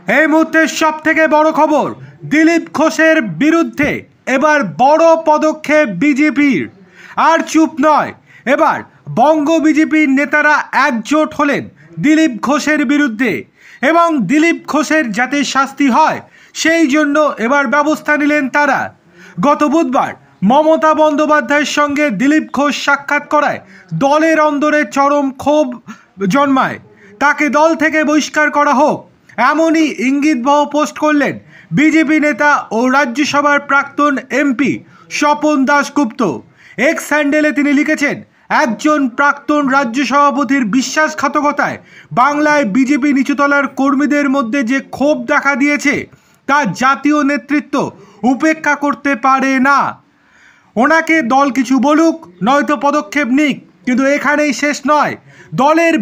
এই মুহূর্তে সবথেকে বড় খবর, দিলীপ ঘোষের বিরুদ্ধে এবার বড় পদক্ষেপ বিজেপির। আর চুপ নয়, এবার বঙ্গ বিজেপির নেতারা একজোট হলেন দিলীপ ঘোষের বিরুদ্ধে এবং দিলীপ ঘোষের যাতে শাস্তি হয় সেই জন্য এবার ব্যবস্থা নিলেন তারা। গত বুধবার মমতা বন্দ্যোপাধ্যায়ের সঙ্গে দিলীপ ঘোষ সাক্ষাৎ করায় দলের অন্দরে চরম ক্ষোভ জন্মায়। তাকে দল থেকে বহিষ্কার করা হোক এমনই ইঙ্গিতবহ পোস্ট করলেন বিজেপি নেতা ও রাজ্যসভার প্রাক্তন এমপি স্বপন দাশগুপ্ত। এক্স হ্যান্ডেলে তিনি লিখেছেন, একজন প্রাক্তন রাজ্য সভাপতির বিশ্বাসঘাতকতায় বাংলায় বিজেপি নিচুতলার কর্মীদের মধ্যে যে ক্ষোভ দেখা দিয়েছে তা জাতীয় নেতৃত্ব উপেক্ষা করতে পারে না। ওনাকে দল কিছু বলুক নয়তো পদক্ষেপ নিক, কিন্তু এখানেই শেষ নয়। দলের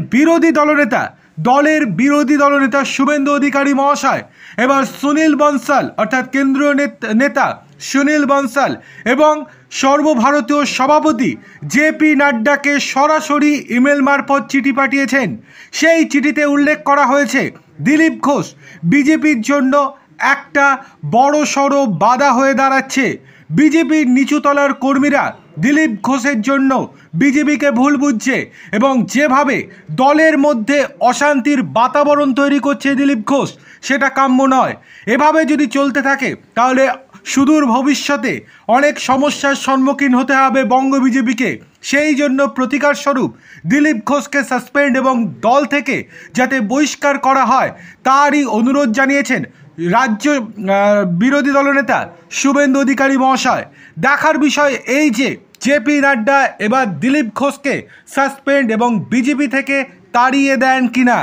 বিরোধী দলনেতা শুভেন্দু অধিকারী মহাশয় এবার সুনীল বনসাল অর্থাৎ কেন্দ্রীয় নেতা সুনীল বনসাল এবং সর্বভারতীয় সভাপতি জেপি নাড্ডাকে সরাসরি ইমেল মারফত চিঠি পাঠিয়েছেন। সেই চিঠিতে উল্লেখ করা হয়েছে দিলীপ ঘোষ বিজেপির জন্য একটা বড় সড়ো বাধা হয়ে দাঁড়াচ্ছে। বিজেপির নিচুতলার কর্মীরা দিলীপ ঘোষের জন্য বিজেপিকে ভুল বুঝছে এবং যেভাবে দলের মধ্যে অশান্তির বাতাবরণ তৈরি করছে দিলীপ ঘোষ, সেটা কাম্য নয়। এভাবে যদি চলতে থাকে তাহলে সুদূর ভবিষ্যতে অনেক সমস্যার সম্মুখীন হতে হবে বঙ্গ বিজেপিকে। সেই জন্য প্রতিকার স্বরূপ দিলীপ ঘোষকে সাসপেন্ড এবং দল থেকে যাতে বহিষ্কার করা হয় তারই অনুরোধ জানিয়েছেন রাজ্য বিরোধী দলনেতা শুভেন্দু অধিকারী মহাশয়। দেখার বিষয় এই যে জেপি নাড্ডা এবার দিলীপ ঘোষকে সাসপেন্ড এবং বিজেপি থেকে তাড়িয়ে দেন কিনা।